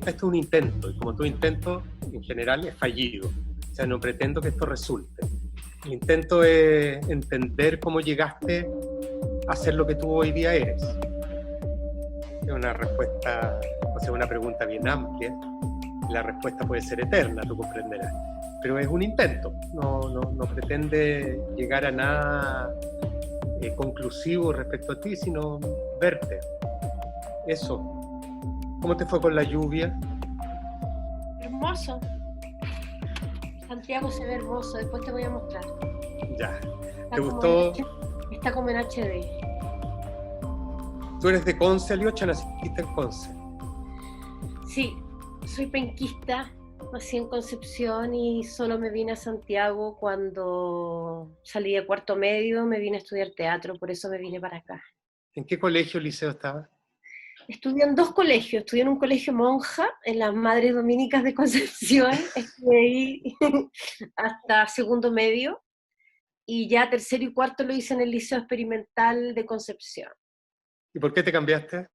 esto es un intento, y como todo intento, en general, es fallido. O sea, no pretendo que esto resulte. El intento es entender cómo llegaste a ser lo que tú hoy día eres. Es una respuesta, o sea, una pregunta bien amplia. La respuesta puede ser eterna, tú comprenderás. Pero es un intento, no pretende llegar a nada conclusivo respecto a ti, sino verte. Eso. ¿Cómo te fue con la lluvia? Hermoso. Santiago se ve hermoso, después te voy a mostrar. Ya. Está ¿Te como en, gustó? está como en HD. ¿Tú eres de Conce, Aliocha? ¿Naciste en Conce? Sí, soy penquista, nací en Concepción y solo me vine a Santiago cuando salí de cuarto medio, me vine a estudiar teatro, por eso me vine para acá. ¿En qué colegio o liceo estabas? Estudié en dos colegios, estudié en un colegio monja, en las Madres Dominicas de Concepción, estuve ahí hasta segundo medio, y ya tercero y cuarto lo hice en el Liceo Experimental de Concepción. ¿Y por qué te cambiaste?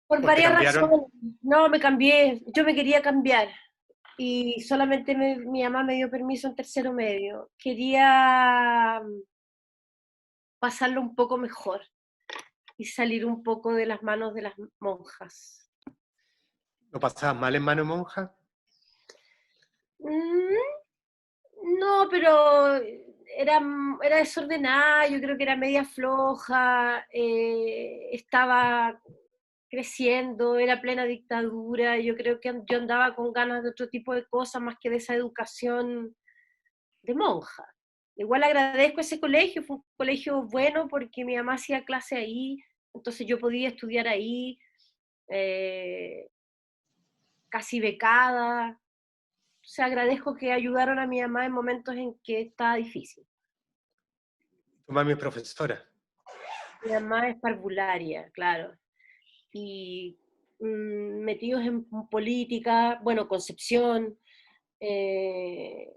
Por ¿O te varias cambiaron? razones, no me cambié, yo me quería cambiar y solamente mi mamá me dio permiso en tercero medio. Quería pasarlo un poco mejor y salir un poco de las manos de las monjas. ¿Lo pasabas mal en mano monja? Mm, no, pero era, era desordenada, yo creo que era media floja, estaba creciendo, era plena dictadura, yo creo que yo andaba con ganas de otro tipo de cosas más que de esa educación de monja. Igual agradezco ese colegio, fue un colegio bueno porque mi mamá hacía clase ahí, entonces yo podía estudiar ahí, eh, casi becada. O sea, agradezco que ayudaron a mi mamá en momentos en que estaba difícil. Tu mami es profesora. Mi mamá es parvularia, claro. Y metidos en política, bueno, Concepción, eh,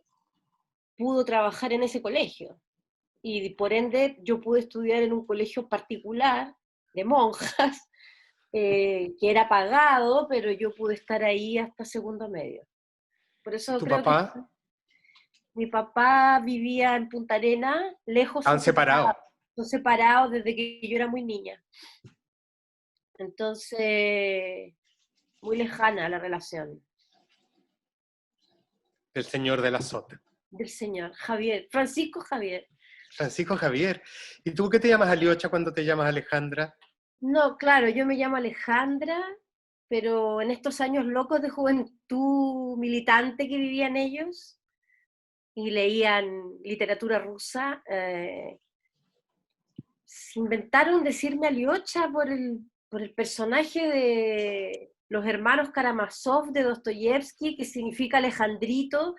pudo trabajar en ese colegio. Y por ende yo pude estudiar en un colegio particular de monjas, que era pagado, pero yo pude estar ahí hasta segundo medio. Por eso ¿Tu creo que papá? mi papá vivía en Punta Arenas, lejos, Estaban separados. son separados desde que yo era muy niña. Entonces, muy lejana la relación El señor de la sota. del señor Javier, Francisco Javier. Francisco Javier. ¿Y tú qué te llamas Aliocha cuando te llamas Alejandra? No, claro, yo me llamo Alejandra, pero en estos años locos de juventud militante que vivían ellos y leían literatura rusa, se inventaron decirme Aliocha por el personaje de los hermanos Karamazov de Dostoyevsky, que significa Alejandrito,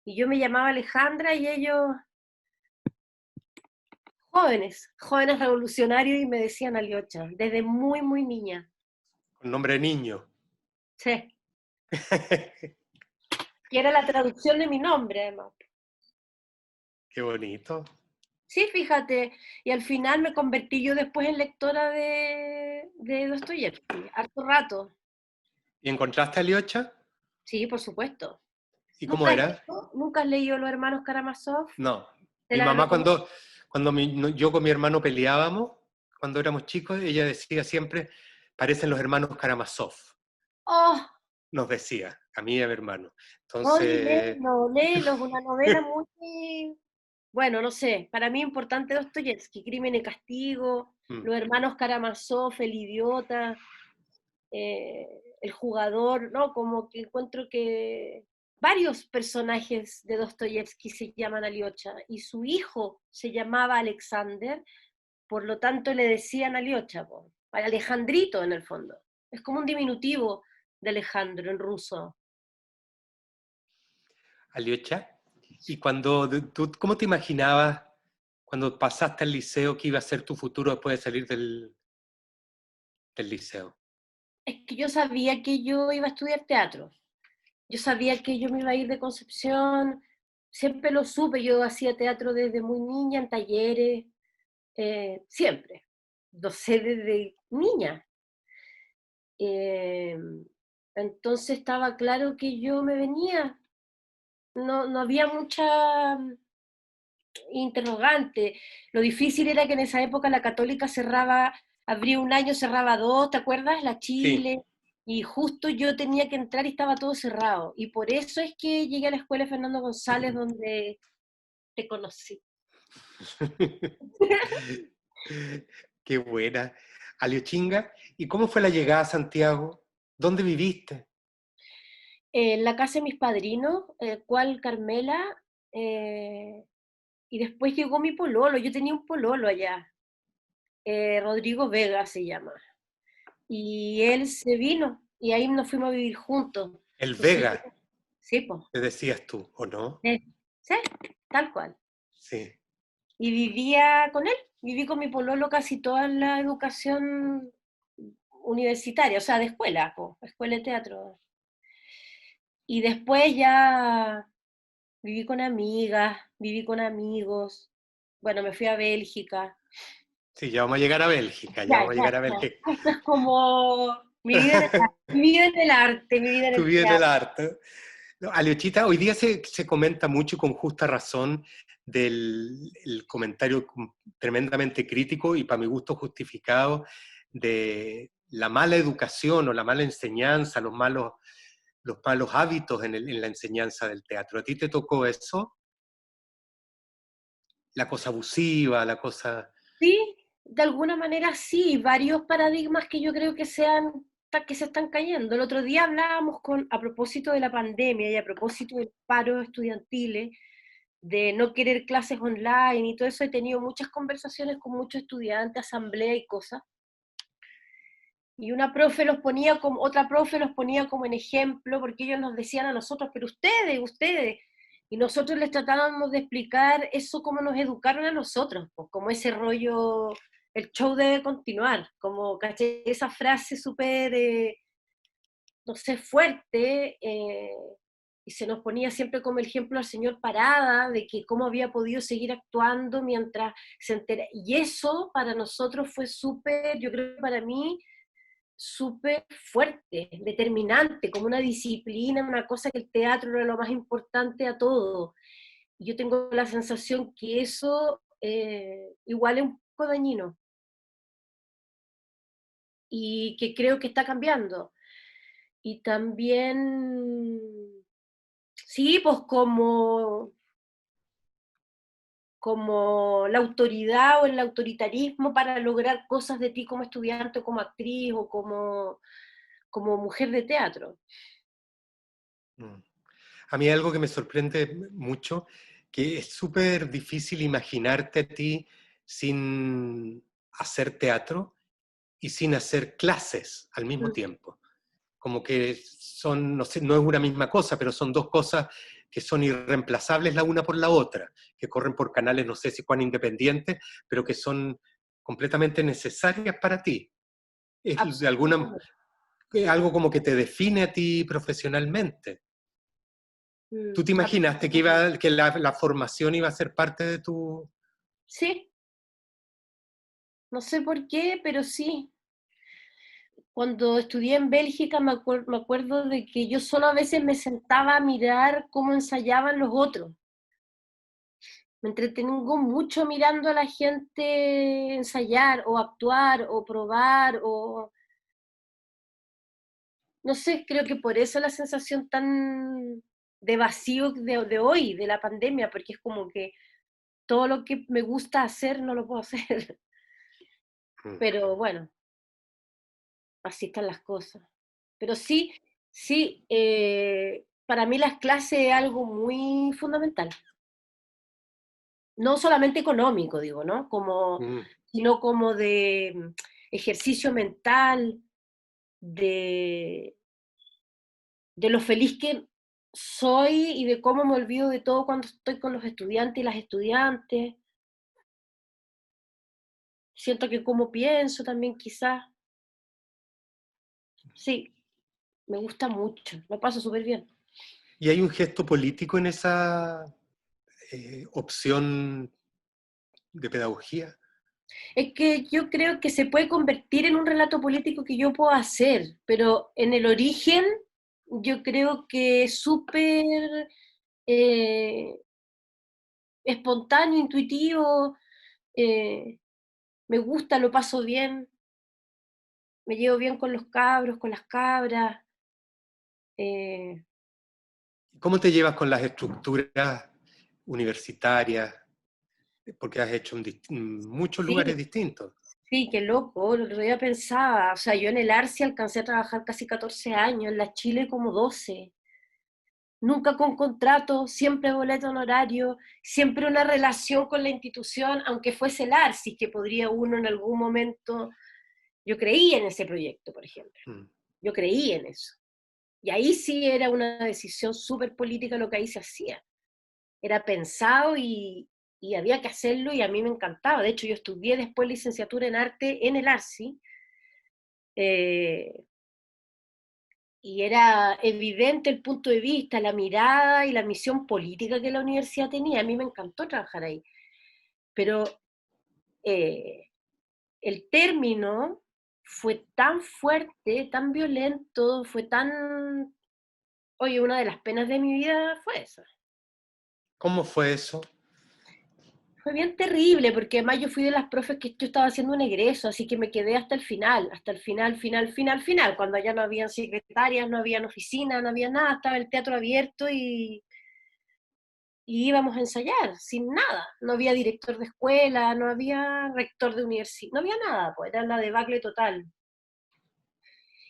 y yo me llamaba Alejandra y ellos jóvenes revolucionarios y me decían Aliocha, desde muy, muy niña. Con nombre de niño. Sí, y era la traducción de mi nombre, además. Qué bonito. Sí, fíjate, y al final me convertí yo después en lectora de Dostoyevsky, harto rato. ¿Y encontraste a Aliocha? Sí, por supuesto. ¿Y cómo era? ¿Nunca has leído Los Hermanos Karamazov? No. Te Mi la mamá recomiendo. yo con mi hermano peleábamos, cuando éramos chicos, ella decía siempre, parecen los hermanos Karamazov. Oh, Nos decía, a mí y a mi hermano. Molly, Entonces, léelo, es una novela muy, bueno, no sé, para mí importante Dostoyevsky, Crimen y Castigo, mm, Los Hermanos Karamazov, El Idiota, El Jugador, ¿no? Como que encuentro que varios personajes de Dostoyevsky se llaman Aliocha y su hijo se llamaba Alexander, por lo tanto le decían Aliocha, Alejandrito en el fondo. Es como un diminutivo de Alejandro en ruso. Aliocha. ¿Y tú, cómo te imaginabas cuando pasaste al liceo que iba a ser tu futuro después de salir del liceo? Es que yo sabía que yo iba a estudiar teatro. Yo sabía que yo me iba a ir de Concepción, siempre lo supe, yo hacía teatro desde muy niña, en talleres, siempre. Lo sé desde niña. Eh, entonces estaba claro que yo me venía, no había mucha interrogante. Lo difícil era que en esa época la Católica cerraba, abría un año, cerraba dos, ¿te acuerdas? La Sí. Chile, y justo yo tenía que entrar y estaba todo cerrado. Y por eso es que llegué a la escuela de Fernando González, donde te conocí. Qué buena. Aliochinga, ¿y cómo fue la llegada a Santiago? ¿Dónde viviste? En la casa de mis padrinos, cual Carmela, eh, y después llegó mi pololo, yo tenía un pololo allá, Rodrigo Vega se llama, y él se vino, y ahí nos fuimos a vivir juntos. El Entonces, Vega, sí, pues, te decías tú, ¿o no? sí, tal cual. Sí. Y vivía con él, viví con mi pololo casi toda la educación universitaria, o sea, de escuela, po, escuela de teatro. Y después ya viví con amigas, viví con amigos, bueno, me fui a Bélgica. Sí, ya vamos a llegar a Bélgica, ya Ya, vamos a ya, llegar a ya. Bélgica. Esto es como mi vida en el arte, mi vida en Tu el vida en el teatro. arte. No, Aliochita, hoy día se comenta mucho y con justa razón del el comentario tremendamente crítico y para mi gusto justificado de la mala educación o la mala enseñanza, los malos hábitos en la enseñanza del teatro. ¿A ti te tocó eso? La cosa abusiva, la cosa... Sí, de alguna manera sí, varios paradigmas que yo creo que se están cayendo. El otro día hablábamos a propósito de la pandemia y a propósito del paro estudiantil, de no querer clases online y todo eso, he tenido muchas conversaciones con muchos estudiantes, asamblea y cosas. Y otra profe los ponía como en ejemplo, porque ellos nos decían a nosotros, pero ustedes, y nosotros les tratábamos de explicar eso como nos educaron a nosotros, pues, como ese rollo, el show debe continuar, como, caché, esa frase súper, no sé, fuerte, y se nos ponía siempre como ejemplo al señor Parada, de que cómo había podido seguir actuando mientras se entera, y eso para nosotros fue súper, yo creo que para mí, súper fuerte, determinante, como una disciplina, una cosa que el teatro era lo más importante a todo. Yo tengo la sensación que eso igual es un poco dañino y que creo que está cambiando. Y también, sí, pues como la autoridad o el autoritarismo para lograr cosas de ti como estudiante, o como actriz o como mujer de teatro. Mm. A mí algo que me sorprende mucho, que es súper difícil imaginarte a ti sin hacer teatro y sin hacer clases al mismo Mm. tiempo. Como que son, no sé, no es una misma cosa, pero son dos cosas que son irreemplazables la una por la otra, que corren por canales, no sé si cuán independientes, pero que son completamente necesarias para ti. Es de alguna, Absolutamente. algo como que te define a ti profesionalmente. ¿Tú te imaginaste que, Absolutamente. que la formación iba a ser parte de tu... Sí, no sé por qué, pero sí. Cuando estudié en Bélgica me acuerdo de que yo solo a veces me sentaba a mirar cómo ensayaban los otros. Me entretengo mucho mirando a la gente ensayar o actuar o probar o no sé, creo que por eso la sensación tan de vacío de hoy, de la pandemia, porque es como que todo lo que me gusta hacer no lo puedo hacer. Pero bueno, así están las cosas. Pero sí, sí, para mí las clases es algo muy fundamental. No solamente económico, digo, ¿no? Mm. Sino como de ejercicio mental, de, de lo feliz que soy y de cómo me olvido de todo cuando estoy con los estudiantes y las estudiantes. Siento que como pienso también quizás. Sí, me gusta mucho, lo paso súper bien. ¿Y hay un gesto político en esa opción de pedagogía? Es que yo creo que se puede convertir en un relato político que yo puedo hacer, pero en el origen yo creo que es súper eh, espontáneo, intuitivo, eh, me gusta, lo paso bien, me llevo bien con los cabros, con las cabras. eh, ¿Cómo te llevas con las estructuras universitarias? Porque has hecho en muchos lugares sí, distintos. sí, qué loco, el otro día pensaba, o sea, yo en el Arci alcancé a trabajar casi 14 años, en la Chile como 12. Nunca con contrato, siempre boleto honorario, siempre una relación con la institución, aunque fuese el ARSI, que podría uno en algún momento, yo creí en ese proyecto, por ejemplo, Mm. yo creí en eso. Y ahí sí era una decisión súper política lo que ahí se hacía. Era pensado y había que hacerlo y a mí me encantaba. De hecho, yo estudié después licenciatura en arte en el ARSI, eh, y era evidente el punto de vista, la mirada y la misión política que la universidad tenía. A mí me encantó trabajar ahí, pero eh, el término fue tan fuerte, tan violento, fue tan... Oye, una de las penas de mi vida fue esa. ¿Cómo fue eso? Fue bien terrible, porque además yo fui de las profes que yo estaba haciendo un egreso, así que me quedé hasta el final, final, cuando ya no habían secretarias, no habían oficinas, no había nada, estaba el teatro abierto y íbamos a ensayar sin nada. No había director de escuela, no había rector de universidad, no había nada, pues era la debacle total.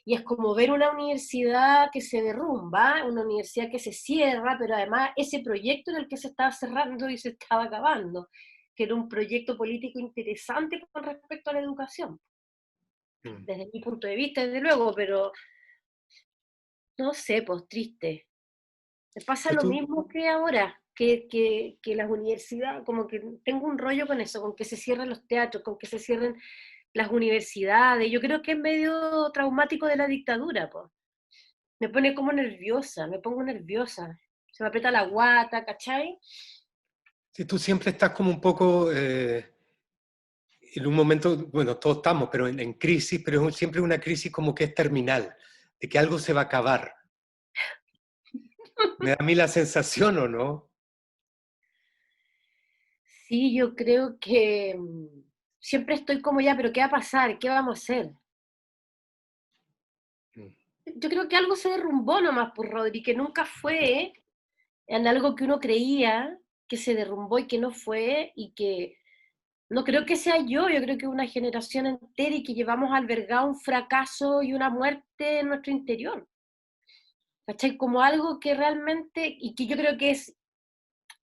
Y es como ver una universidad que se derrumba, una universidad que se cierra, pero además ese proyecto en el que se estaba cerrando y se estaba acabando, que era un proyecto político interesante con respecto a la educación, Mm. desde mi punto de vista, desde luego, pero no sé, pues triste. Me pasa Pero lo tú, mismo que ahora, que las universidades, como que tengo un rollo con eso, con que se cierren los teatros, con que se cierren las universidades. Yo creo que es medio traumático de la dictadura, pues. Me pone como nerviosa, me pongo nerviosa. Se me aprieta la guata, ¿cachai? si tú siempre estás como un poco en un momento, bueno, todos estamos, pero en crisis, pero es siempre una crisis como que es terminal, de que algo se va a acabar. Me da a mí la sensación, ¿o no? Sí, yo creo que siempre estoy como ya, pero ¿qué va a pasar? ¿Qué vamos a hacer? Mm. Yo creo que algo se derrumbó nomás por Rodri, que nunca fue en algo que uno creía que se derrumbó y que no fue, y que no creo que sea yo creo que una generación entera y que llevamos albergado un fracaso y una muerte en nuestro interior. ¿Cachai? Como algo que realmente, y que yo creo que es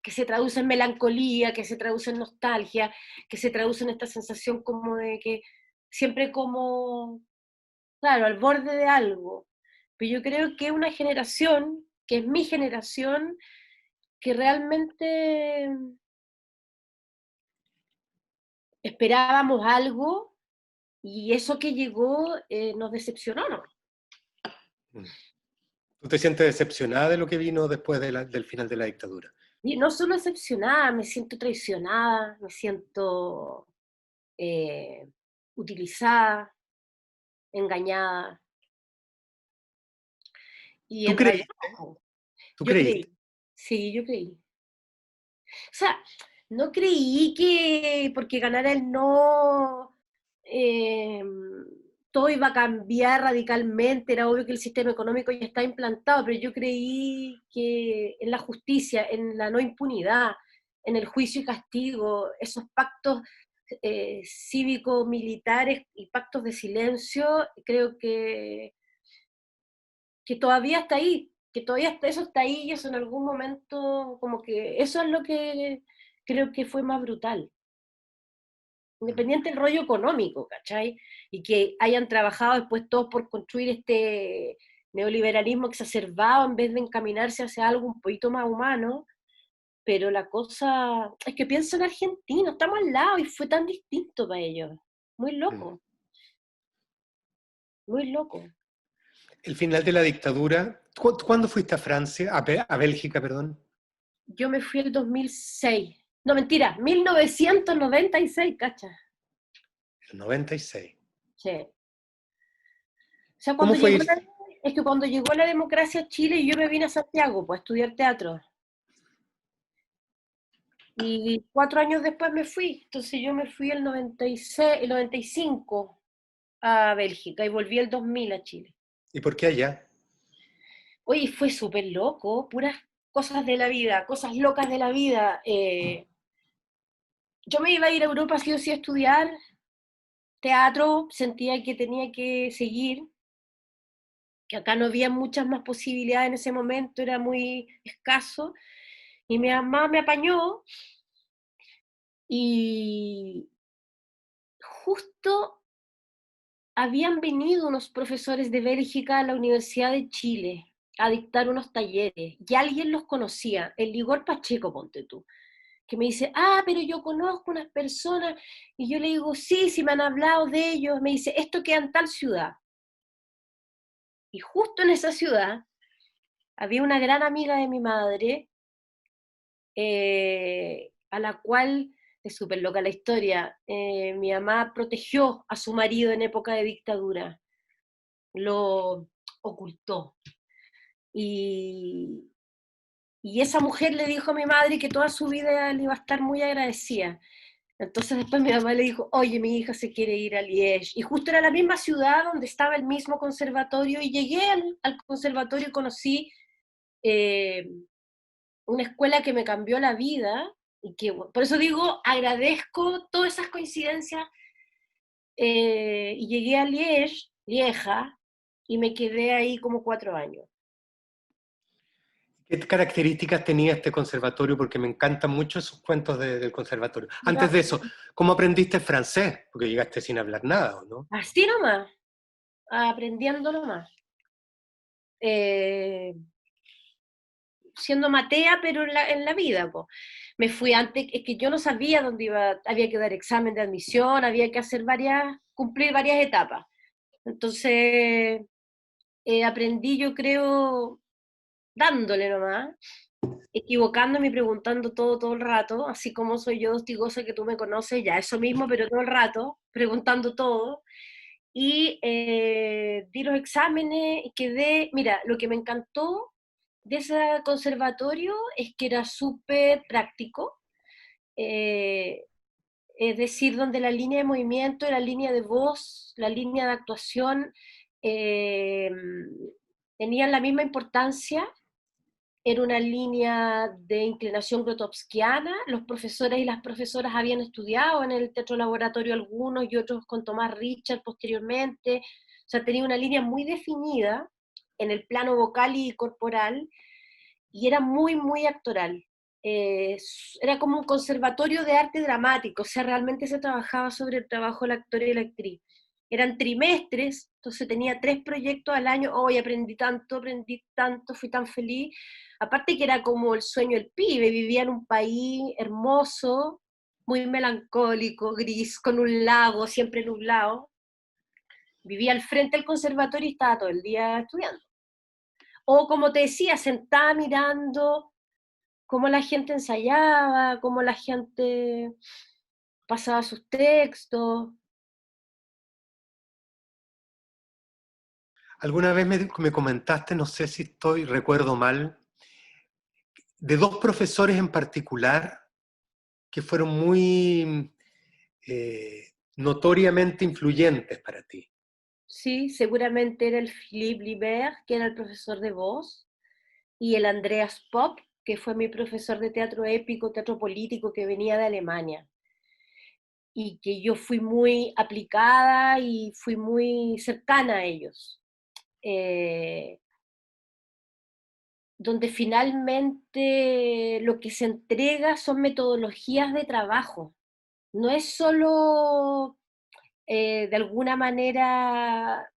que se traduce en melancolía, que se traduce en nostalgia, que se traduce en esta sensación como de que siempre como, claro, al borde de algo. Pero yo creo que una generación, que es mi generación, que realmente esperábamos algo y eso que llegó nos decepcionó, ¿no? Mm. ¿Tú te sientes decepcionada de lo que vino después del final de la dictadura? Y no solo decepcionada, me siento traicionada, me siento eh, utilizada, engañada y ¿Tú en realidad creíste? ¿Tú yo creí, creíste? sí, yo creí. O sea, no creí que porque ganara el no, eh, todo iba a cambiar radicalmente, era obvio que el sistema económico ya está implantado, pero yo creí que en la justicia, en la no impunidad, en el juicio y castigo, esos pactos cívico-militares y pactos de silencio, creo que todavía está ahí, que todavía eso está ahí y eso en algún momento, como que eso es lo que creo que fue más brutal. Mm. Independiente del rollo económico, ¿cachai? Y que hayan trabajado después todos por construir este neoliberalismo exacerbado en vez de encaminarse hacia algo un poquito más humano, pero la cosa es que pienso en Argentina, estamos al lado y fue tan distinto para ellos. Muy Mm. loco, muy loco. El final de la dictadura, ¿cuándo fuiste a Francia? A Bélgica, perdón. Yo me fui el 2006. No, mentira, 1996, cacha. El 96. Sí. O sea, ¿Cómo fue ir? es que cuando llegó la democracia a Chile, yo me vine a Santiago, pues, a estudiar teatro. Y 4 años después me fui. Entonces yo me fui el 96, el 95 a Bélgica y volví el 2000 a Chile. ¿Y por qué allá? Oye, fue súper loco, puras cosas de la vida, cosas locas de la vida. Yo me iba a ir a Europa sí o sí a estudiar teatro, sentía que tenía que seguir, que acá no había muchas más posibilidades en ese momento, era muy escaso, y mi mamá me apañó y justo habían venido unos profesores de Bélgica a la Universidad de Chile a dictar unos talleres, y alguien los conocía, el Igor Pacheco, ponte tú, que me dice, pero yo conozco unas personas, y yo le digo, sí, sí me han hablado de ellos, me dice, esto queda en tal ciudad, y justo en esa ciudad había una gran amiga de mi madre, a la cual, es súper loca la historia, mi mamá protegió a su marido en época de dictadura, lo ocultó. Y, y esa mujer le dijo a mi madre que toda su vida le iba a estar muy agradecida. Entonces después mi mamá le dijo, oye, mi hija se quiere ir a Liège. Y justo era la misma ciudad donde estaba el mismo conservatorio y llegué al conservatorio y conocí eh, una escuela que me cambió la vida. Y que, por eso digo, agradezco todas esas coincidencias. Y llegué a Liège, Lieja, y me quedé ahí como 4 años. ¿Qué características tenía este conservatorio? Porque me encantan mucho esos cuentos del conservatorio. Antes Mira, de eso, ¿cómo aprendiste francés? Porque llegaste sin hablar nada, ¿no? así nomás, aprendiendo nomás. Eh, Siendo matea, pero en la vida, po. Me fui antes, es que yo no sabía dónde iba, había que dar examen de admisión, había que hacer cumplir varias etapas. Entonces, aprendí, yo creo, dándole nomás, equivocándome y preguntando todo el rato, así como soy yo hostigosa que tú me conoces, ya eso mismo, pero todo el rato, preguntando todo. Y di los exámenes y quedé, mira, lo que me encantó de ese conservatorio es que era súper práctico, eh, es decir, donde la línea de movimiento, la línea de voz, la línea de actuación eh, tenían la misma importancia, era una línea de inclinación grotowskiana, los profesores y las profesoras habían estudiado en el teatro laboratorio algunos y otros con Tomás Richard posteriormente, o sea, tenía una línea muy definida en el plano vocal y corporal, y era muy actoral. Eh, Era como un conservatorio de arte dramático, o sea, realmente se trabajaba sobre el trabajo del actor y la actriz. Eran trimestres, entonces tenía 3 proyectos al año, hoy aprendí tanto, fui tan feliz. Aparte que era como el sueño del pibe, vivía en un país hermoso, muy melancólico, gris, con un lago siempre nublado. Vivía al frente del conservatorio y estaba todo el día estudiando. O como te decía, sentada mirando cómo la gente ensayaba, cómo la gente pasaba sus textos. Alguna vez me comentaste, no sé si recuerdo mal, de dos profesores en particular que fueron muy notoriamente influyentes para ti. Sí, seguramente era el Philippe Libert, que era el profesor de voz, y el Andreas Popp, que fue mi profesor de teatro épico, teatro político, que venía de Alemania. Y que yo fui muy aplicada y fui muy cercana a ellos. Eh, Donde finalmente lo que se entrega son metodologías de trabajo. No es solo de alguna manera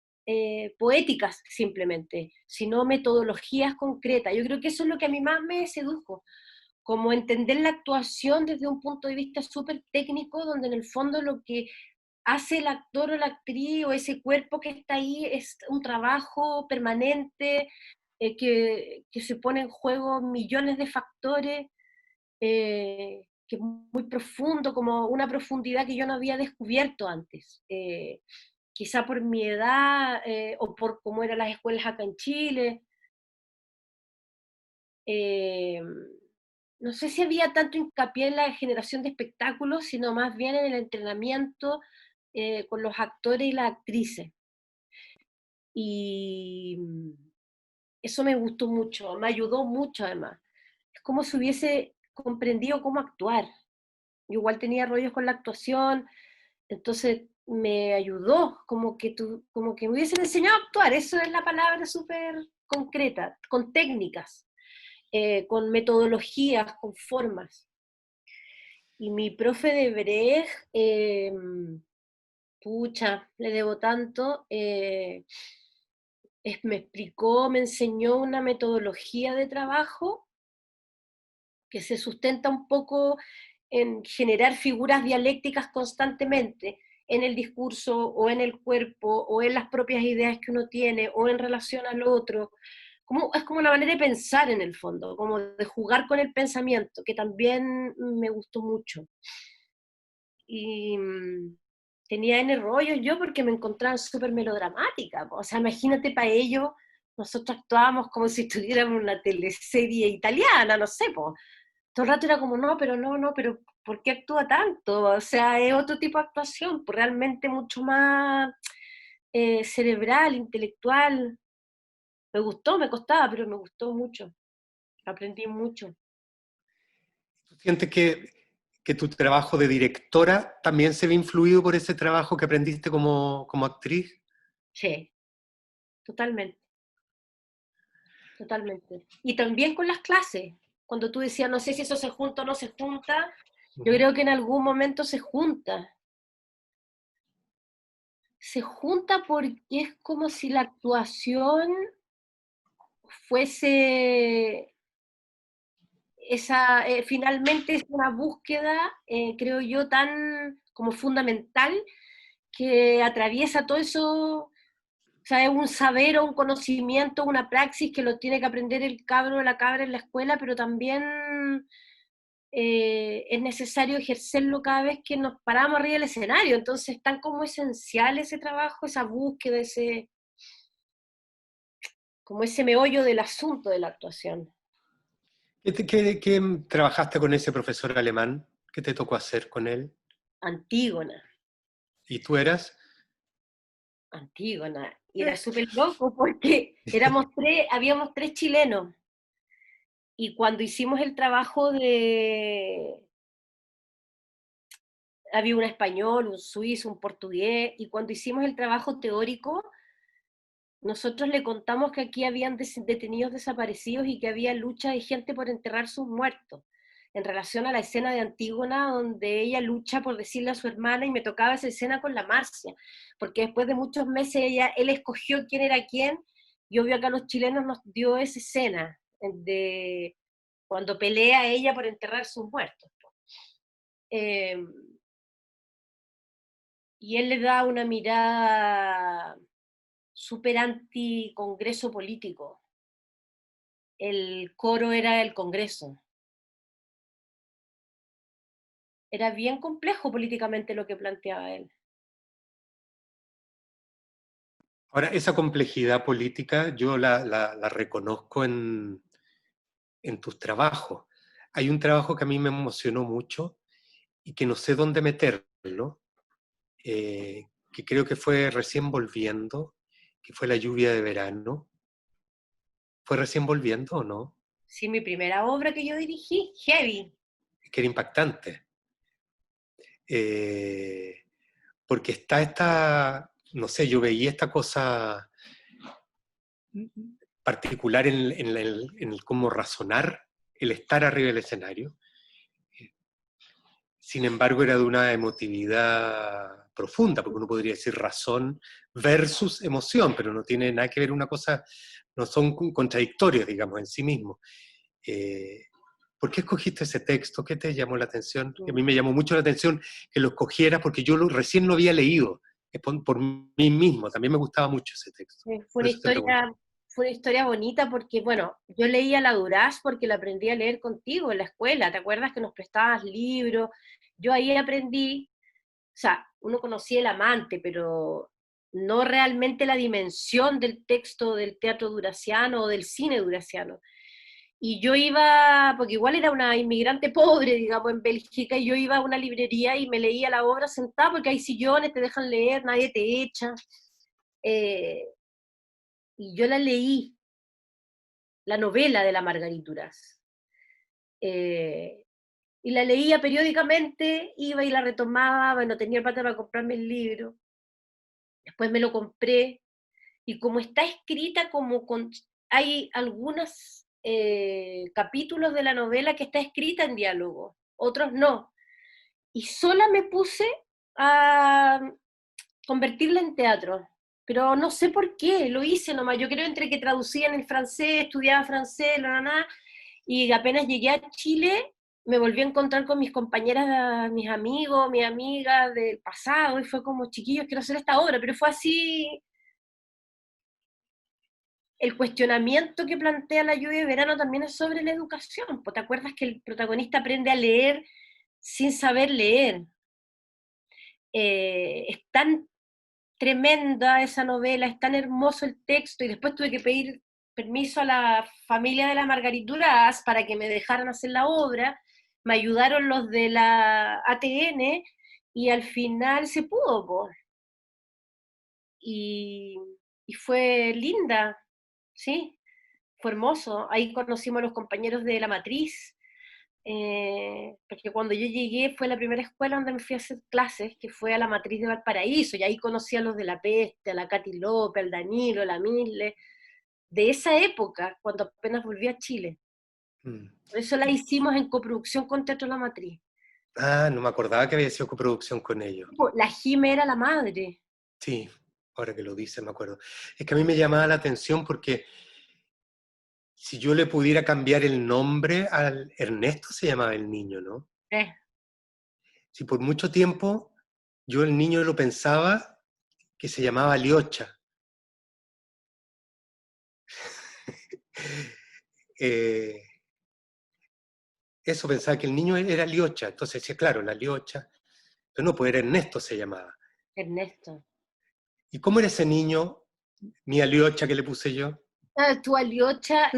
poéticas simplemente, sino metodologías concretas. Yo creo que eso es lo que a mí más me sedujo, como entender la actuación desde un punto de vista súper técnico, donde en el fondo lo que hace el actor o la actriz o ese cuerpo que está ahí es un trabajo permanente, que se pone en juego millones de factores, que es muy profundo, como una profundidad que yo no había descubierto antes. Quizá por mi edad o por cómo eran las escuelas acá en Chile. Eh, no sé si había tanto hincapié en la generación de espectáculos, sino más bien en el entrenamiento con los actores y las actrices. Y eso me gustó mucho, me ayudó mucho además. Es como si hubiese comprendido cómo actuar. Yo igual tenía rollos con la actuación, entonces me ayudó, como que me hubiesen enseñado a actuar, eso es la palabra súper concreta, con técnicas, con metodologías, con formas. Y mi profe de Brecht, pucha, le debo tanto, me explicó, me enseñó una metodología de trabajo que se sustenta un poco en generar figuras dialécticas constantemente en el discurso o en el cuerpo o en las propias ideas que uno tiene o en relación al otro. Es como una manera de pensar en el fondo, como de jugar con el pensamiento, que también me gustó mucho. Y tenía N rollos yo porque me encontraban súper melodramática. O sea, imagínate para ellos, nosotros actuábamos como si estuviéramos en una teleserie italiana, no sé, pues todo el rato era como, no, pero no, no, pero ¿por qué actúa tanto? O sea, es otro tipo de actuación, pues realmente mucho más cerebral, intelectual. Me gustó, me costaba, pero me gustó mucho. Aprendí mucho. ¿Tú sientes que tu trabajo de directora también se ve influido por ese trabajo que aprendiste como actriz? Sí, totalmente, totalmente. Y también con las clases. Cuando tú decías, no sé si eso se junta o no se junta, yo creo que en algún momento se junta. Se junta porque es como si la actuación fuese finalmente es una búsqueda, creo yo, tan como fundamental que atraviesa todo eso, o sea, es un saber o un conocimiento, una praxis que lo tiene que aprender el cabro o la cabra en la escuela, pero también es necesario ejercerlo cada vez que nos paramos arriba del escenario, entonces es tan como esencial ese trabajo, esa búsqueda, como ese meollo del asunto de la actuación. ¿Qué trabajaste con ese profesor alemán? ¿Qué te tocó hacer con él? Antígona. ¿Y tú eras? Antígona. Y era súper loco porque habíamos tres chilenos. Y cuando hicimos el trabajo había un español, un suizo, un portugués, y cuando hicimos el trabajo teórico, nosotros le contamos que aquí habían detenidos desaparecidos y que había lucha de gente por enterrar sus muertos, en relación a la escena de Antígona, donde ella lucha por decirle a su hermana, y me tocaba esa escena con la Marcia, porque después de muchos meses él escogió quién era quién, y obvio que a los chilenos nos dio esa escena, de cuando pelea ella por enterrar sus muertos. Eh, y él le da una mirada súper anti-congreso político. El coro era el Congreso. Era bien complejo políticamente lo que planteaba él. Ahora, esa complejidad política yo la reconozco en tus trabajos. Hay un trabajo que a mí me emocionó mucho y que no sé dónde meterlo, que creo que fue Recién Volviendo, que fue La lluvia de verano. ¿Fue Recién Volviendo o no? Sí, mi primera obra que yo dirigí, Heavy. Es que era impactante. Eh, porque está esta, no sé, yo veía esta cosa particular en el cómo razonar el estar arriba del escenario. Sin embargo, era de una emotividad profunda, porque uno podría decir razón versus emoción, pero no tiene nada que ver una cosa, no son contradictorios, digamos, en sí mismos. ¿Por qué escogiste ese texto? ¿Qué te llamó la atención? A mí me llamó mucho la atención que lo escogieras porque yo recién lo había leído por mí mismo. También me gustaba mucho ese texto. Fue Por una eso te pregunto. historia, fue una historia bonita porque, bueno, yo leía La Duraz porque la aprendí a leer contigo en la escuela, ¿te acuerdas que nos prestabas libros? Yo ahí aprendí, o sea, uno conocía El Amante, pero no realmente la dimensión del texto del teatro duraciano o del cine duraciano. Y yo iba, porque igual era una inmigrante pobre, digamos, en Bélgica, y yo iba a una librería y me leía la obra sentada, porque hay sillones, te dejan leer, nadie te echa. Eh, y yo la leí, la novela de la Margarita Duras. Eh, y la leía periódicamente, iba y la retomaba, bueno, tenía plata para comprarme el libro, después me lo compré, y como está escrita como con... Hay algunos capítulos de la novela que está escrita en diálogo, otros no, y sola me puse a convertirla en teatro, pero no sé por qué, lo hice nomás, yo creo entre que traducía en el francés, estudiaba francés, y apenas llegué a Chile, me volví a encontrar con mis compañeras, mis amigos, mis amigas del pasado, y fue como, chiquillos, quiero hacer esta obra, pero fue así, el cuestionamiento que plantea La lluvia de verano también es sobre la educación, ¿te acuerdas que el protagonista aprende a leer sin saber leer? Es tan tremenda esa novela, es tan hermoso el texto, y después tuve que pedir permiso a la familia de la Margarita Duras para que me dejaran hacer la obra, me ayudaron los de la ATN, y al final se pudo, po. Y, y fue linda, ¿sí? Fue hermoso. Ahí conocimos a los compañeros de La Matriz, porque cuando yo llegué fue la primera escuela donde me fui a hacer clases, que fue a La Matriz de Valparaíso, y ahí conocí a los de La Peste, a la Katy López, al Danilo, a la Misle, de esa época, cuando apenas volví a Chile. Mm. Por eso la hicimos en coproducción con Teatro La Matriz. Ah, no me acordaba que había sido coproducción con ellos. La Jime era la madre. Sí, ahora que lo dices me acuerdo. Es que a mí me llamaba la atención porque si yo le pudiera cambiar el nombre al Ernesto, se llamaba el niño, ¿no? Eh, Si por mucho tiempo yo el niño lo pensaba que se llamaba Liocha. Eh, Eso pensaba que el niño era Liocha. Entonces decía, claro, la Liocha. Pero no, pues era Ernesto se llamaba. Ernesto. ¿Y cómo era ese niño, mi Liocha que le puse yo? Ah, tu Aliocha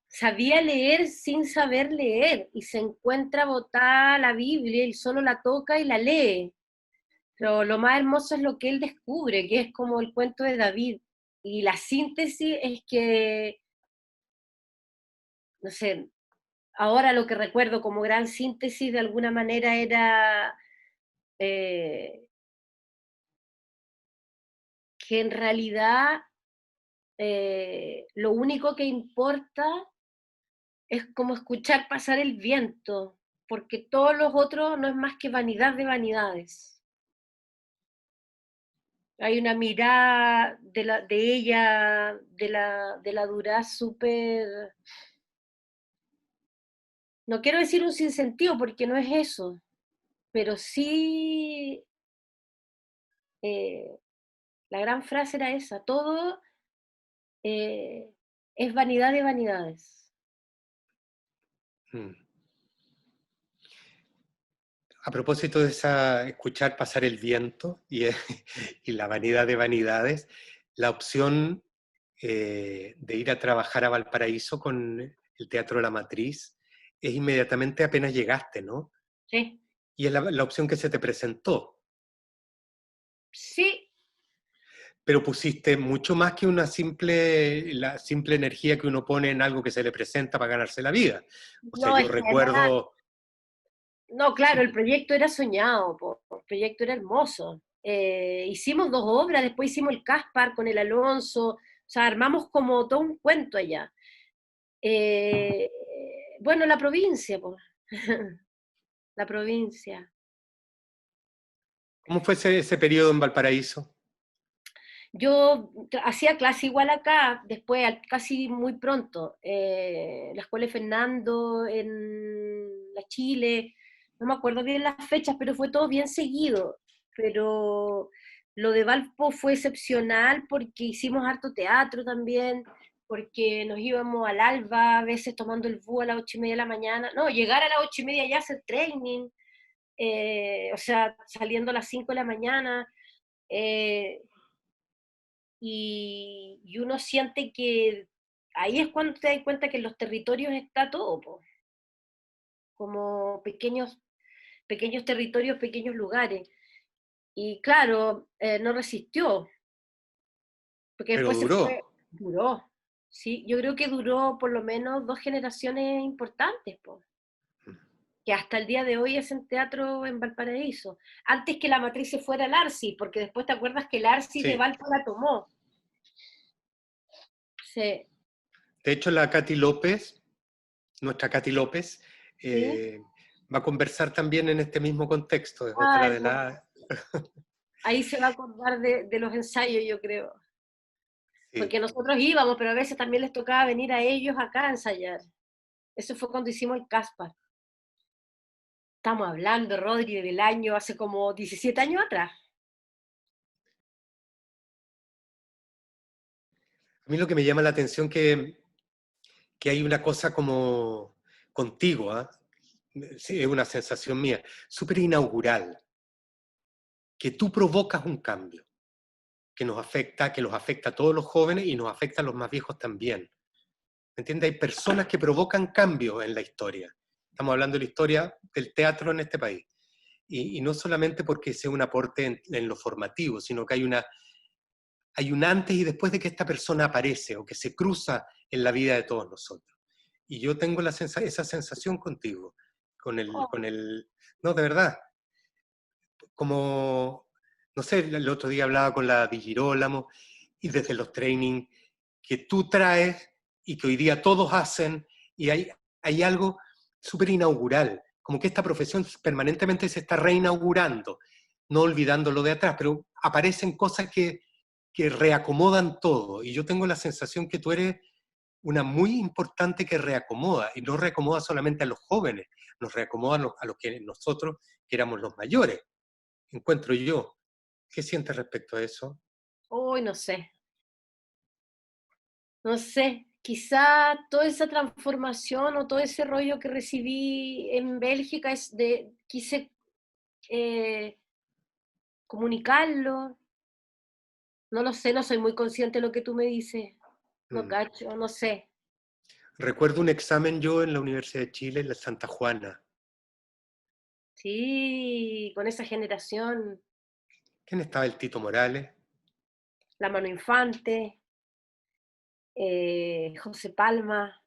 sabía leer sin saber leer, y se encuentra botada la Biblia y solo la toca y la lee. Pero lo más hermoso es lo que él descubre, que es como el cuento de David. Y la síntesis es que, no sé, ahora lo que recuerdo como gran síntesis de alguna manera era eh, que en realidad lo único que importa es como escuchar pasar el viento, porque todos los otros no es más que vanidad de vanidades. Hay una mirada de ella, de la Duraz súper, no quiero decir un sinsentido porque no es eso, pero sí eh, la gran frase era esa, todo eh, es vanidad de vanidades. Mm. A propósito de esa, escuchar pasar el viento y, y la vanidad de vanidades, la opción de ir a trabajar a Valparaíso con el Teatro La Matriz es inmediatamente apenas llegaste, ¿no? Sí, Y es la opción que se te presentó, sí, pero pusiste mucho más que la simple energía que uno pone en algo que se le presenta para ganarse la vida. O sea, no, yo es que además, recuerdo... no, claro, el Sí, proyecto era soñado, el proyecto era hermoso. Hicimos dos obras, después hicimos el Caspar con el Alonso, o sea, armamos como todo un cuento allá. Eh, bueno, la provincia, pues, la provincia. ¿cómo fue ese periodo en Valparaíso? Yo hacía clase igual acá, después, casi muy pronto, la Escuela de Fernando, en la Chile, no me acuerdo bien las fechas, pero fue todo bien seguido. Pero Lo de Valpo fue excepcional porque hicimos harto teatro también, porque nos íbamos al alba, a veces tomando el bus a las 8:30 de la mañana. No, llegar a las 8:30 ya a hacer training, o sea, saliendo a las 5 de la mañana. eh, y uno siente que ahí es cuando te das cuenta que en los territorios está todo, po, como pequeños territorios, pequeños lugares. Y claro, no resistió, porque Pero después se fue, duró. duró, ¿sí? Yo creo que duró por lo menos 2 generaciones importantes, po, que hasta el día de hoy es en teatro en Valparaíso. Antes que la matriz se fuera al Arcis, porque después te acuerdas que el Arcis de Sí. Valpo la tomó. Sí, De hecho, la Katy López, nuestra Katy López, sí. va a conversar también en este mismo contexto, es otra Ay, de bueno, las... ahí se va a acordar de los ensayos, yo creo. Sí. Porque nosotros íbamos, pero a veces también les tocaba venir a ellos acá a ensayar. Eso fue cuando hicimos el Caspar. Estamos hablando, Rodri, del año hace como 17 años atrás. A mí lo que me llama la atención que hay una cosa como contigo, ¿ah? Sí, es una sensación mía, súper inaugural, que tú provocas un cambio que nos afecta, que los afecta a todos los jóvenes y nos afecta a los más viejos también. ¿Me entiendes? Hay personas que provocan cambios en la historia. Estamos hablando de la historia del teatro en este país. Y no solamente porque sea un aporte en lo formativo, sino que hay un antes y después de que esta persona aparece o que se cruza en la vida de todos nosotros. Y yo tengo esa sensación contigo, con Oh, el, no, de verdad, como, no sé, el otro día hablaba con la Di Girolamo y desde los trainings que tú traes y que hoy día todos hacen, y hay algo súper inaugural, como que esta profesión permanentemente se está reinaugurando, no olvidando lo de atrás, pero aparecen cosas que reacomodan todo, y yo tengo la sensación que tú eres una muy importante que reacomoda, y no reacomoda solamente a los jóvenes, nos reacomoda a los que nosotros, que éramos los mayores, encuentro yo. ¿Qué sientes respecto a eso? hoy no sé, no sé. Quizá toda esa transformación o todo ese rollo que recibí en Bélgica quise eh, comunicarlo. No lo sé, no soy muy consciente de lo que tú me dices. No Mm. cacho, no sé. Recuerdo un examen yo en la Universidad de Chile, en la Santa Juana. Sí, con esa generación, ¿Quién estaba? El Tito Morales. La Mano Infante, José Palma,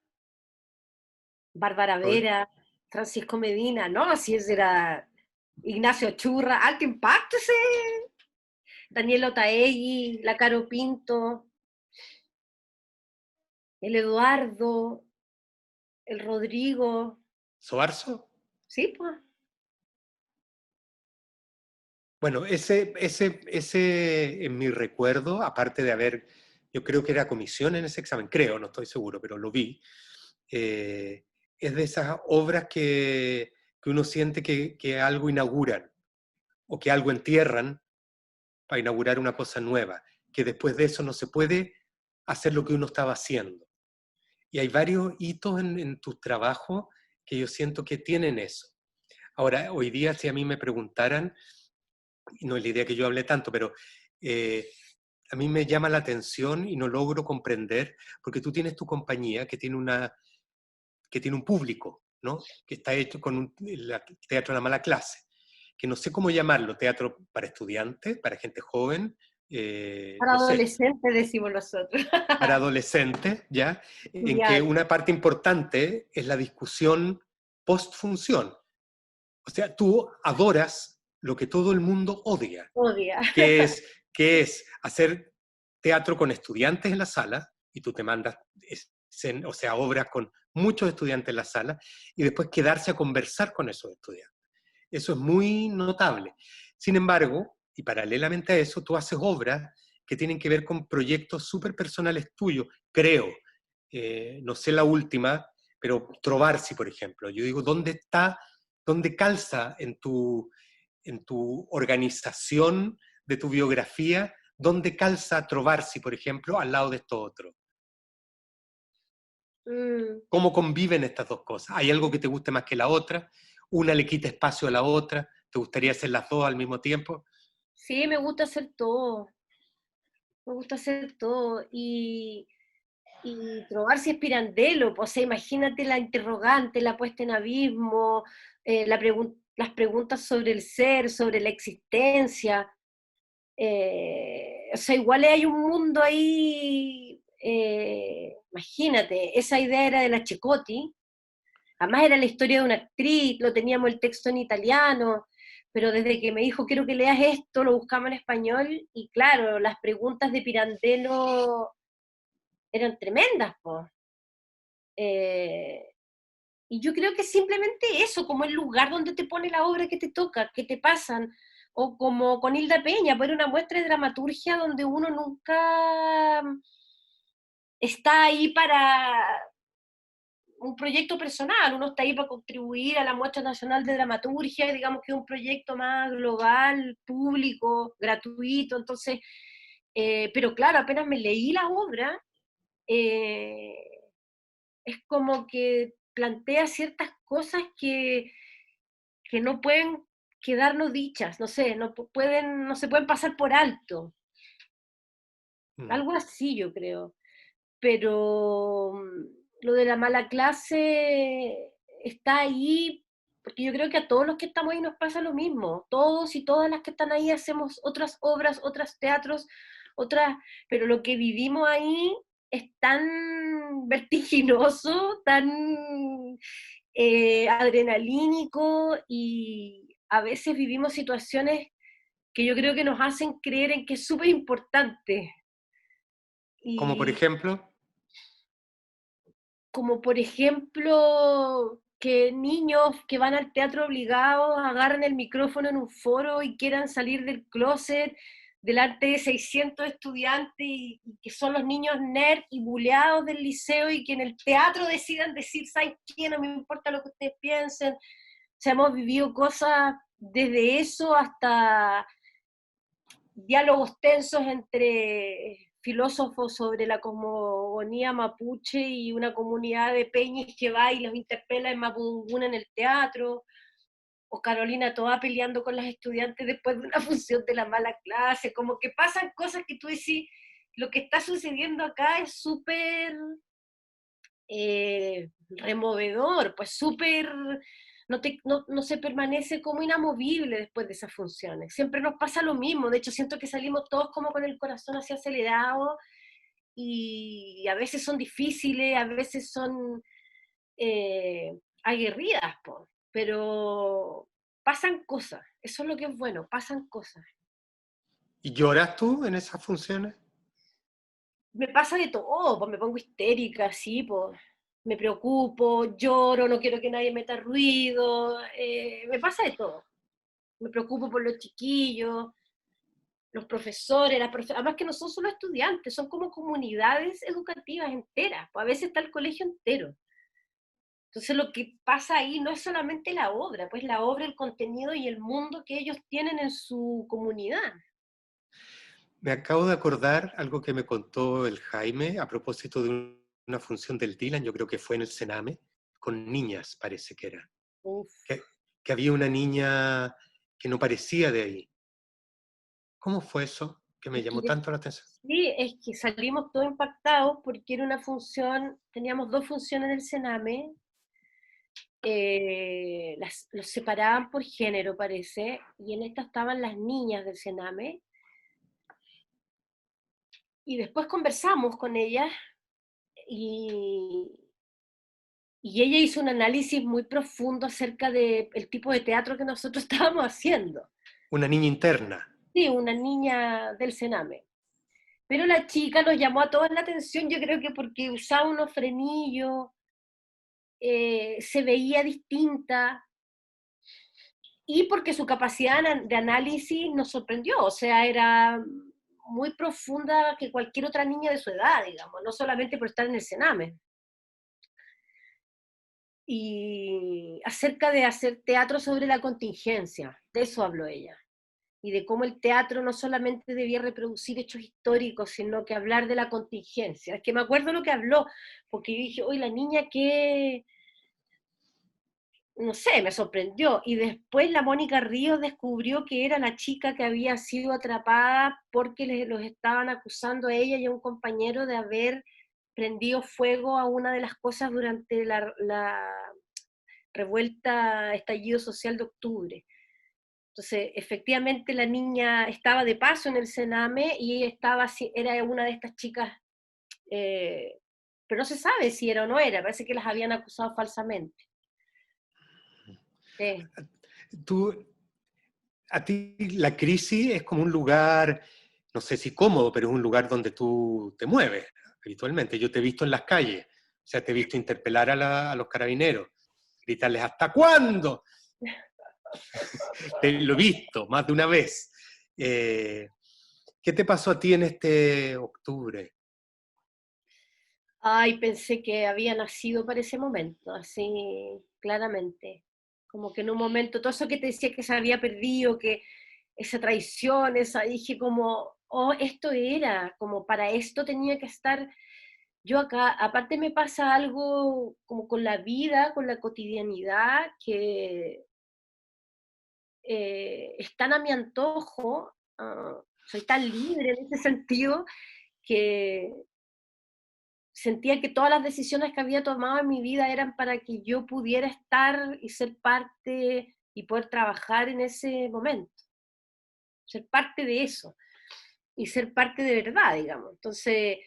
Bárbara Rod- Vera, Francisco Medina, no, si ese era Ignacio Churra, alto impacto ese, Daniel Otaegui, la Caro Pinto, el Eduardo, el Rodrigo, ¿Soarzo? sí, pues. Bueno, ese en mi recuerdo, aparte de haber, yo creo que era comisión en ese examen, creo, no estoy seguro, pero lo vi, eh, es de esas obras que uno siente que algo inauguran o que algo entierran para inaugurar una cosa nueva, que después de eso no se puede hacer lo que uno estaba haciendo. Y hay varios hitos en tus trabajos que yo siento que tienen eso. Ahora, hoy día, si a mí me preguntaran, y no es la idea que yo hable tanto, pero eh, a mí me llama la atención y no logro comprender, porque tú tienes tu compañía que tiene un público, ¿no? Que está hecho con el teatro de la mala clase, que no sé cómo llamarlo, teatro para estudiantes, para gente joven, Para no sé, adolescentes decimos nosotros. para adolescentes, ¿ya? En que Estudiantes, una parte importante es la discusión post-función. O sea, tú adoras lo que todo el mundo odia, odia. que es, que es hacer teatro con estudiantes en la sala, y tú te mandas, o sea, obras con muchos estudiantes en la sala, y después quedarse a conversar con esos estudiantes. Eso es muy notable. Sin embargo, y paralelamente a eso, tú haces obras que tienen que ver con proyectos súper personales tuyos, creo. No sé la última, pero Trovarsi, por ejemplo. Yo digo, ¿dónde está, dónde calza en tu organización de tu biografía, ¿dónde calza Trovarsi, por ejemplo, al lado de esto otro? Mm. ¿Cómo conviven estas dos cosas? ¿Hay algo que te guste más que la otra? ¿Una le quita espacio a la otra? ¿Te gustaría hacer las dos al mismo tiempo? Sí, me gusta hacer todo, me gusta hacer todo. Y trobar si es Pirandello, pues, o sea, imagínate la interrogante, la puesta en abismo, las preguntas sobre el ser, sobre la existencia. O sea, igual hay un mundo ahí, imagínate, esa idea era de la Chicotti, además era la historia de una actriz, lo teníamos el texto en italiano, pero desde que me dijo quiero que leas esto, lo buscamos en español, y claro, las preguntas de Pirandello eran tremendas, pues. Y yo creo que simplemente eso, como el lugar donde te pone la obra que te toca, que te pasan, o como con Hilda Peña, por una muestra de dramaturgia donde uno nunca está ahí para un proyecto personal, uno está ahí para contribuir a la muestra nacional de dramaturgia, digamos que es un proyecto más global, público, gratuito, entonces, pero claro, apenas me leí la obra, eh, es como que plantea ciertas cosas que no pueden quedarnos dichas, no sé, no se pueden pasar por alto, Mm. algo así yo creo. Pero lo de la mala clase está ahí, porque yo creo que a todos los que estamos ahí nos pasa lo mismo, todos y todas las que están ahí hacemos otras obras, otros teatros, otras, pero lo que vivimos ahí es tan vertiginoso, tan adrenalínico, y a veces vivimos situaciones que yo creo que nos hacen creer en que es súper importante. Como por Y ejemplo, como por ejemplo que niños que van al teatro obligados agarren el micrófono en un foro y quieran salir del closet delante de 600 estudiantes y que son los niños nerd y buleados del liceo, y que en el teatro decidan decir, ¿sabes qué? No me importa lo que ustedes piensen. O sea, hemos vivido cosas desde eso hasta diálogos tensos entre filósofos sobre la cosmogonía mapuche y una comunidad de peñis que va y los interpela en Mapudungún en el teatro, o Carolina Toa peleando con las estudiantes después de una función de la mala clase, como que pasan cosas que tú decís, lo que está sucediendo acá es súper removedor, pues súper, no se permanece como inamovible después de esas funciones. Siempre nos pasa lo mismo, de hecho siento que salimos todos como con el corazón así acelerado, y a veces son difíciles, a veces son aguerridas, po, pero pasan cosas, eso es lo que es bueno, pasan cosas. ¿y lloras tú en esas funciones? Me pasa de todo, pues me pongo histérica, sí, pues me preocupo, lloro, no quiero que nadie meta ruido, me pasa de todo. Me preocupo por los chiquillos, los profesores, además que no son solo estudiantes, son como comunidades educativas enteras, pues a veces está el colegio entero. Entonces lo que pasa ahí no es solamente la obra, pues la obra, el contenido y el mundo que ellos tienen en su comunidad. Me acabo de acordar algo que me contó el Jaime a propósito de una función del Dylan, yo creo que fue en el Sename, con niñas, parece que era. Uf. Que, que había una niña que no parecía de ahí. ¿Cómo fue eso? Que me Es llamó que tanto la atención. sí, es que salimos todos impactados porque era una función, teníamos dos funciones del Sename, los separaban por género, parece, y en esta estaban las niñas del Sename, y después conversamos con ellas, y, y ella hizo un análisis muy profundo acerca del tipo de teatro que nosotros estábamos haciendo. Una niña interna. Sí, una niña del Sename. Pero la chica nos llamó a todos la atención, yo creo que porque usaba unos frenillos, se veía distinta, y porque su capacidad de análisis nos sorprendió, o sea, era muy profunda que cualquier otra niña de su edad, digamos, no solamente por estar en el Sename. Y acerca de hacer teatro sobre la contingencia, de eso habló ella. y de cómo el teatro no solamente debía reproducir hechos históricos, sino que hablar de la contingencia. Es que me acuerdo lo que habló, porque yo dije, oye, la niña que, no sé, me sorprendió. Y después la Mónica Ríos descubrió que era la chica que había sido atrapada porque los estaban acusando a ella y a un compañero de haber prendido fuego a una de las cosas durante la revuelta, estallido social de octubre. Entonces, efectivamente, la niña estaba de paso en el Sename y era una de estas chicas, eh, pero no se sabe si era o no era, parece que las habían acusado falsamente. Sí. Tú, a ti la crisis es como un lugar, no sé si cómodo, pero es un lugar donde tú te mueves habitualmente. Yo te he visto en las calles, o sea, te he visto interpelar a los carabineros, gritarles ¿hasta cuándo? Te lo he visto más de una vez. ¿Qué te pasó a ti en este octubre? Ay, pensé que había nacido para ese momento, así claramente. Como que en un momento, todo eso que te decía que se había perdido, que esa traición, dije como, oh, esto era, como para esto tenía que estar yo acá. Aparte me pasa algo como con la vida, con la cotidianidad, que es tan a mi antojo, soy tan libre en ese sentido, que sentía que todas las decisiones que había tomado en mi vida eran para que yo pudiera estar y ser parte y poder trabajar en ese momento, ser parte de eso y ser parte de verdad, digamos. Entonces,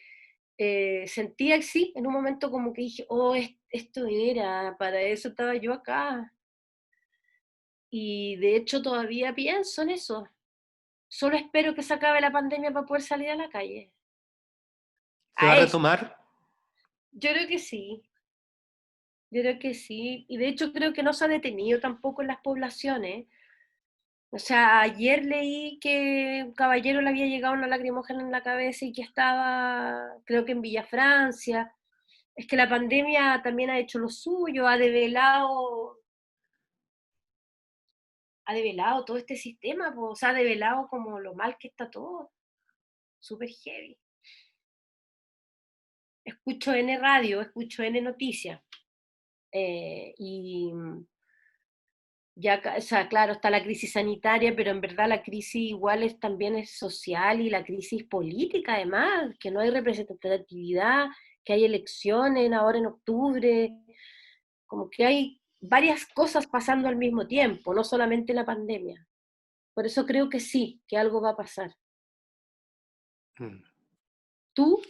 sentía que sí, en un momento como que dije, oh, esto era, para eso estaba yo acá. Y de hecho todavía pienso en eso. Solo espero que se acabe la pandemia para poder salir a la calle. ¿Se va a A eso. retomar? Yo creo que sí. Yo creo que sí. Y de hecho creo que no se ha detenido tampoco en las poblaciones. O sea, ayer leí que un caballero le había llegado una lacrimógena en la cabeza y que estaba, creo que en Villa Francia. Es que la pandemia también ha hecho lo suyo, ha develado todo este sistema, pues, o sea, ha develado como lo mal que está todo. Súper heavy. Escucho N radio, escucho N noticias. Y ya, o sea, claro, está la crisis sanitaria, pero en verdad la crisis igual también es social y la crisis política además, que no hay representatividad, que hay elecciones ahora en octubre, como que hay varias cosas pasando al mismo tiempo, no solamente la pandemia. Por eso creo que sí, que algo va a pasar. Mm. ¿Tú?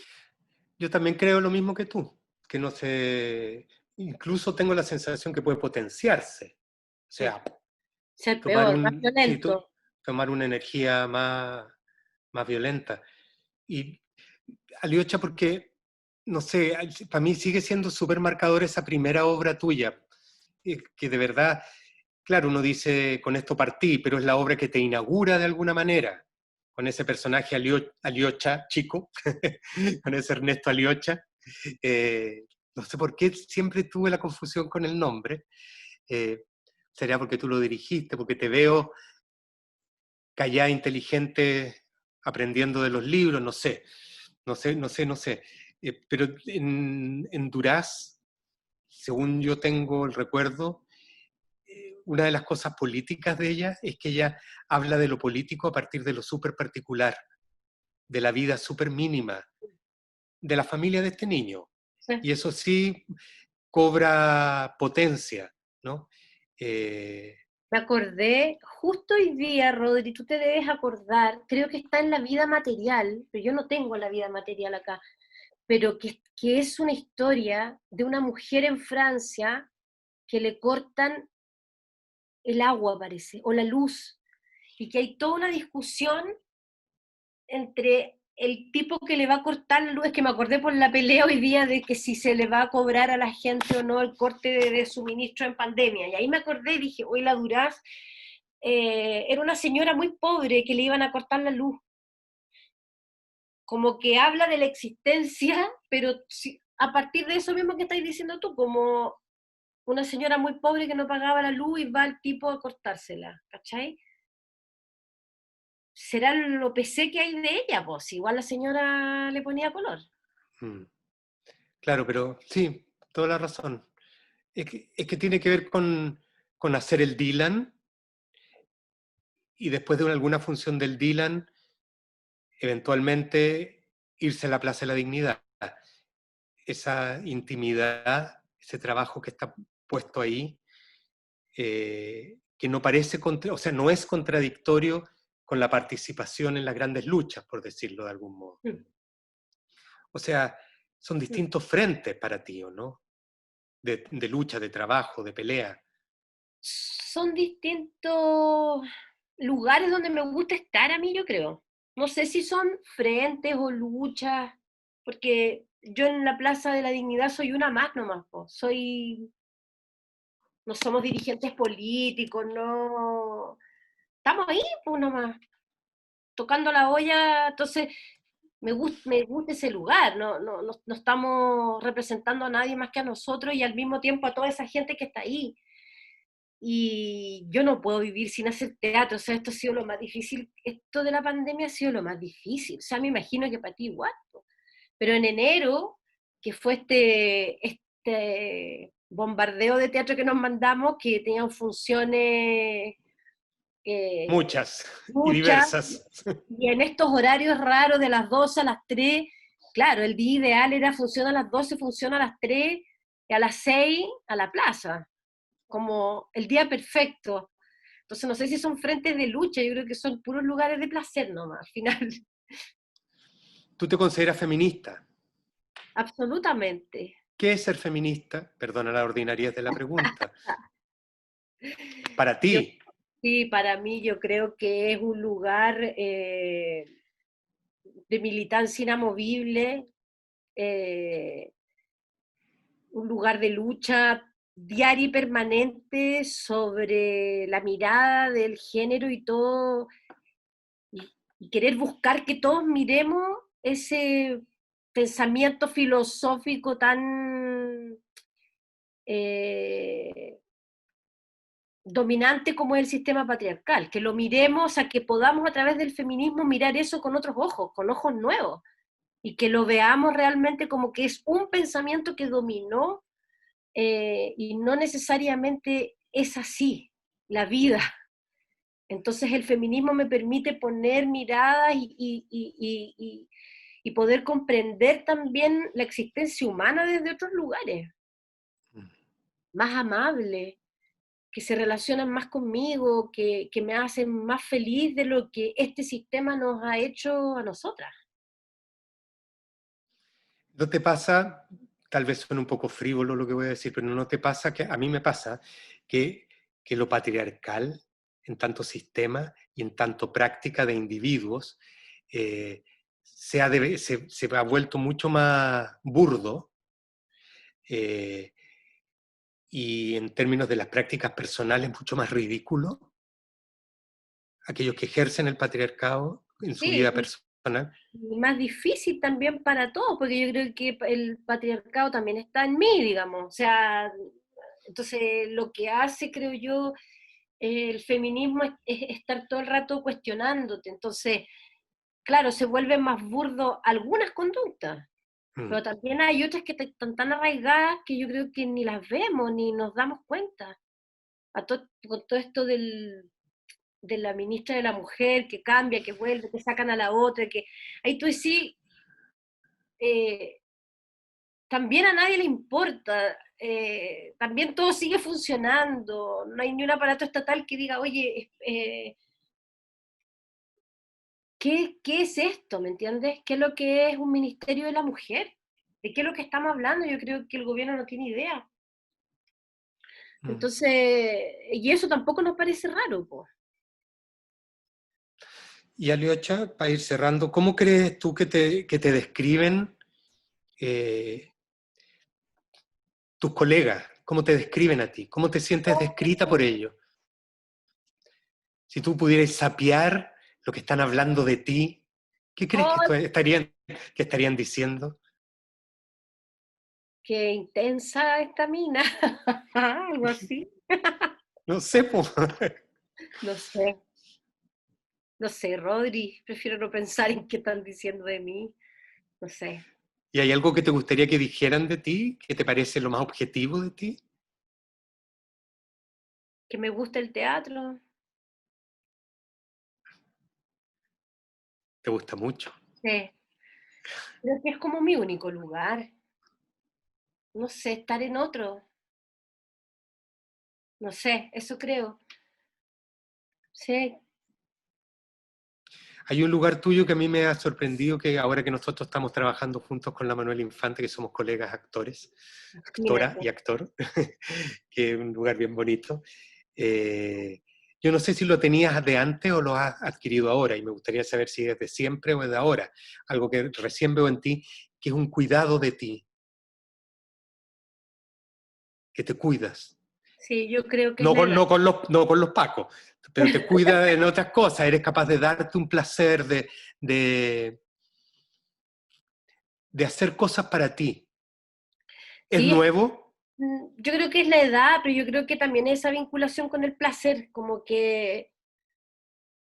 Yo también creo lo mismo que tú, que no se... Incluso tengo la sensación que puede potenciarse. O Sí. sea, Ser tomar peor, más un, sí, violento. tomar una energía más violenta. Y Aliocha, porque, no sé, para mí sigue siendo súper marcador esa primera obra tuya, que de verdad, claro, uno dice, con esto partí, pero es la obra que te inaugura de alguna manera, con ese personaje Aliocha, chico, con ese Ernesto Aliocha. No sé por qué siempre tuve la confusión con el nombre. Eh, Sería porque tú lo dirigiste, porque te veo callada, inteligente, aprendiendo de los libros, no sé, no sé. Pero en Duraz, según yo tengo el recuerdo, una de las cosas políticas de ella es que ella habla de lo político a partir de lo súper particular, de la vida súper mínima, de la familia de este niño. Sí. Y eso sí cobra potencia, ¿no? Eh, Me acordé, justo hoy día, Rodri, tú te debes acordar, creo que está en la vida material, pero yo no tengo la vida material acá, pero que es una historia de una mujer en Francia que le cortan el agua, parece, o la luz, y que hay toda una discusión entre el tipo que le va a cortar la luz, es que me acordé por la pelea hoy día de que si se le va a cobrar a la gente o no el corte de suministro en pandemia, y ahí me acordé y dije, hoy la Duraz era una señora muy pobre que le iban a cortar la luz, como que habla de la existencia, pero a partir de eso mismo que estáis diciendo tú, como una señora muy pobre que no pagaba la luz y va el tipo a cortársela, ¿cachai? será lo PC que hay de ella, pues igual la señora le ponía color. Mm. Claro, pero sí, toda la razón. Es que tiene que ver con hacer el Dylan y después de alguna función del Dylan, eventualmente irse a la Plaza de la Dignidad. Esa intimidad, ese trabajo que está puesto ahí, que no parece, o sea, no es contradictorio con la participación en las grandes luchas, por decirlo de algún modo. Mm. O sea, son Mm. distintos frentes para ti, ¿o no? De lucha, de trabajo, de pelea. Son distintos lugares donde me gusta estar a mí, yo creo. No sé si son frentes o luchas, porque yo en la Plaza de la Dignidad soy una más nomás, po. No somos dirigentes políticos, no, estamos ahí, pues nomás, tocando la olla, entonces me gusta ese lugar, no estamos representando a nadie más que a nosotros y al mismo tiempo a toda esa gente que está ahí. Y yo no puedo vivir sin hacer teatro, o sea, esto ha sido lo más difícil, esto de la pandemia ha sido lo más difícil, o sea, me imagino que para ti igual, po. Pero en enero, que fue este bombardeo de teatro que nos mandamos, que tenían funciones eh, Muchas y muchas, diversas. y en estos horarios raros de las 12 a las 3, claro, el día ideal era funciona a las 12, funciona a las 3, y a las 6 a la plaza, como el día perfecto. Entonces no sé si son frentes de lucha, yo creo que son puros lugares de placer nomás, al final. ¿Tú te consideras feminista? Absolutamente. ¿Qué es ser feminista? Perdona la ordinariedad de la pregunta. Para Yo, ti. sí, para mí yo creo que es un lugar de militancia inamovible, eh, un lugar de lucha diaria y permanente sobre la mirada del género y todo, y, y querer buscar que todos miremos ese pensamiento filosófico tan eh, dominante como es el sistema patriarcal, que lo miremos, a que podamos a través del feminismo mirar eso con otros ojos, con ojos nuevos, y que lo veamos realmente como que es un pensamiento que dominó y no necesariamente es así la vida. Entonces el feminismo me permite poner miradas y poder comprender también la existencia humana desde otros lugares, más amables, que se relacionan más conmigo, que me hacen más feliz de lo que este sistema nos ha hecho a nosotras. ¿No te pasa, tal vez suene un poco frívolo lo que voy a decir, pero no te pasa que, a mí me pasa, que lo patriarcal, en tanto sistema y en tanto práctica de individuos, se ha vuelto mucho más burdo eh, y en términos de las prácticas personales mucho más ridículo? Aquellos que ejercen el patriarcado en su Sí, vida personal. y más difícil también para todos, porque yo creo que el patriarcado también está en mí, digamos. O sea, entonces lo que hace, creo yo, el feminismo es estar todo el rato cuestionándote. Entonces, claro, se vuelven más burdo algunas conductas, Mm. pero también hay otras que están tan arraigadas que yo creo que ni las vemos ni nos damos cuenta. Con todo esto de la ministra de la Mujer que cambia, que vuelve, que sacan a la otra, que ahí tú sí, eh, también a nadie le importa, también todo sigue funcionando, no hay ni un aparato estatal que diga, oye, ¿qué es esto? ¿Me entiendes? ¿Qué es lo que es un ministerio de la mujer? ¿De qué es lo que estamos hablando? Yo creo que el gobierno no tiene idea. Mm. Entonces, y eso tampoco nos parece raro, po. Y Aliocha, para ir cerrando, ¿cómo crees tú que te describen eh, tus colegas? ¿Cómo te describen a ti? ¿Cómo te sientes descrita por ellos? Si tú pudieras sapear lo que están hablando de ti, ¿qué crees que ¡Oh, estarían diciendo? qué intensa esta mina! Algo así. No sé, po. No sé. No sé, Rodri, prefiero no pensar en qué están diciendo de mí, no sé. ¿Y hay algo que te gustaría que dijeran de ti, que te parece lo más objetivo de ti? Que me gusta el teatro, ¿Te gusta mucho? sí. Creo que es como mi único lugar. No sé, estar en otro. No sé, eso creo. Sí, Hay un lugar tuyo que a mí me ha sorprendido, que ahora que nosotros estamos trabajando juntos con la Manuela Infante, que somos colegas actores, actora y imagínate. actor, que es un lugar bien bonito. Eh, yo no sé si lo tenías de antes o lo has adquirido ahora, y me gustaría saber si es de siempre o es de ahora. Algo que recién veo en ti, que es un cuidado de ti, que te cuidas. Sí, yo creo que es No la con, edad. no con los pacos, pero te cuidas en otras cosas, eres capaz de darte un placer, de, de hacer cosas para ti. ¿Es Sí, nuevo? yo creo que es la edad, pero yo creo que también esa vinculación con el placer, como que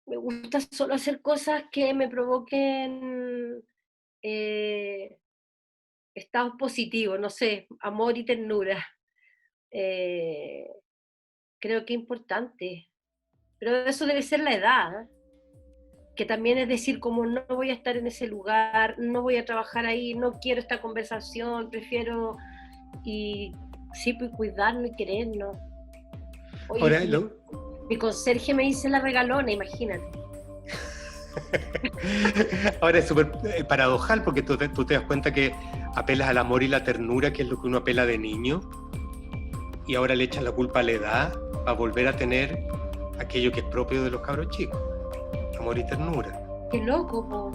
me gusta solo hacer cosas que me provoquen eh, estados positivos, no sé, amor y ternura. Eh, Creo que es importante, pero eso debe ser la edad, ¿eh? Que también es decir, como no voy a estar en ese lugar, no voy a trabajar ahí, no quiero esta conversación, prefiero, y sí, pues cuidarnos y querernos. Oye, Ahora, si mi conserje me dice la regalona, imagínate. ahora es súper paradojal porque tú te das cuenta que apelas al amor y la ternura, que es lo que uno apela de niño, y ahora le echas la culpa a la edad para volver a tener aquello que es propio de los cabros chicos, amor y ternura. Qué loco, po.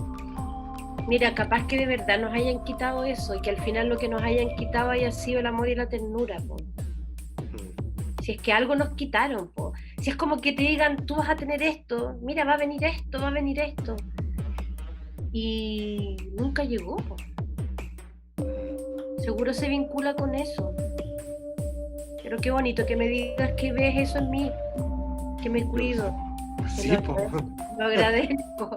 Mira, capaz que de verdad nos hayan quitado eso y que al final lo que nos hayan quitado haya sido el amor y la ternura, po. Mm. Si es que algo nos quitaron, po. Si es como que te digan, tú vas a tener esto, mira, va a venir esto, va a venir esto. Y nunca llegó, po. Seguro se vincula con eso. Pero qué bonito que me digas que ves eso en mí, que me cuido. Que Sí, po. lo agradezco.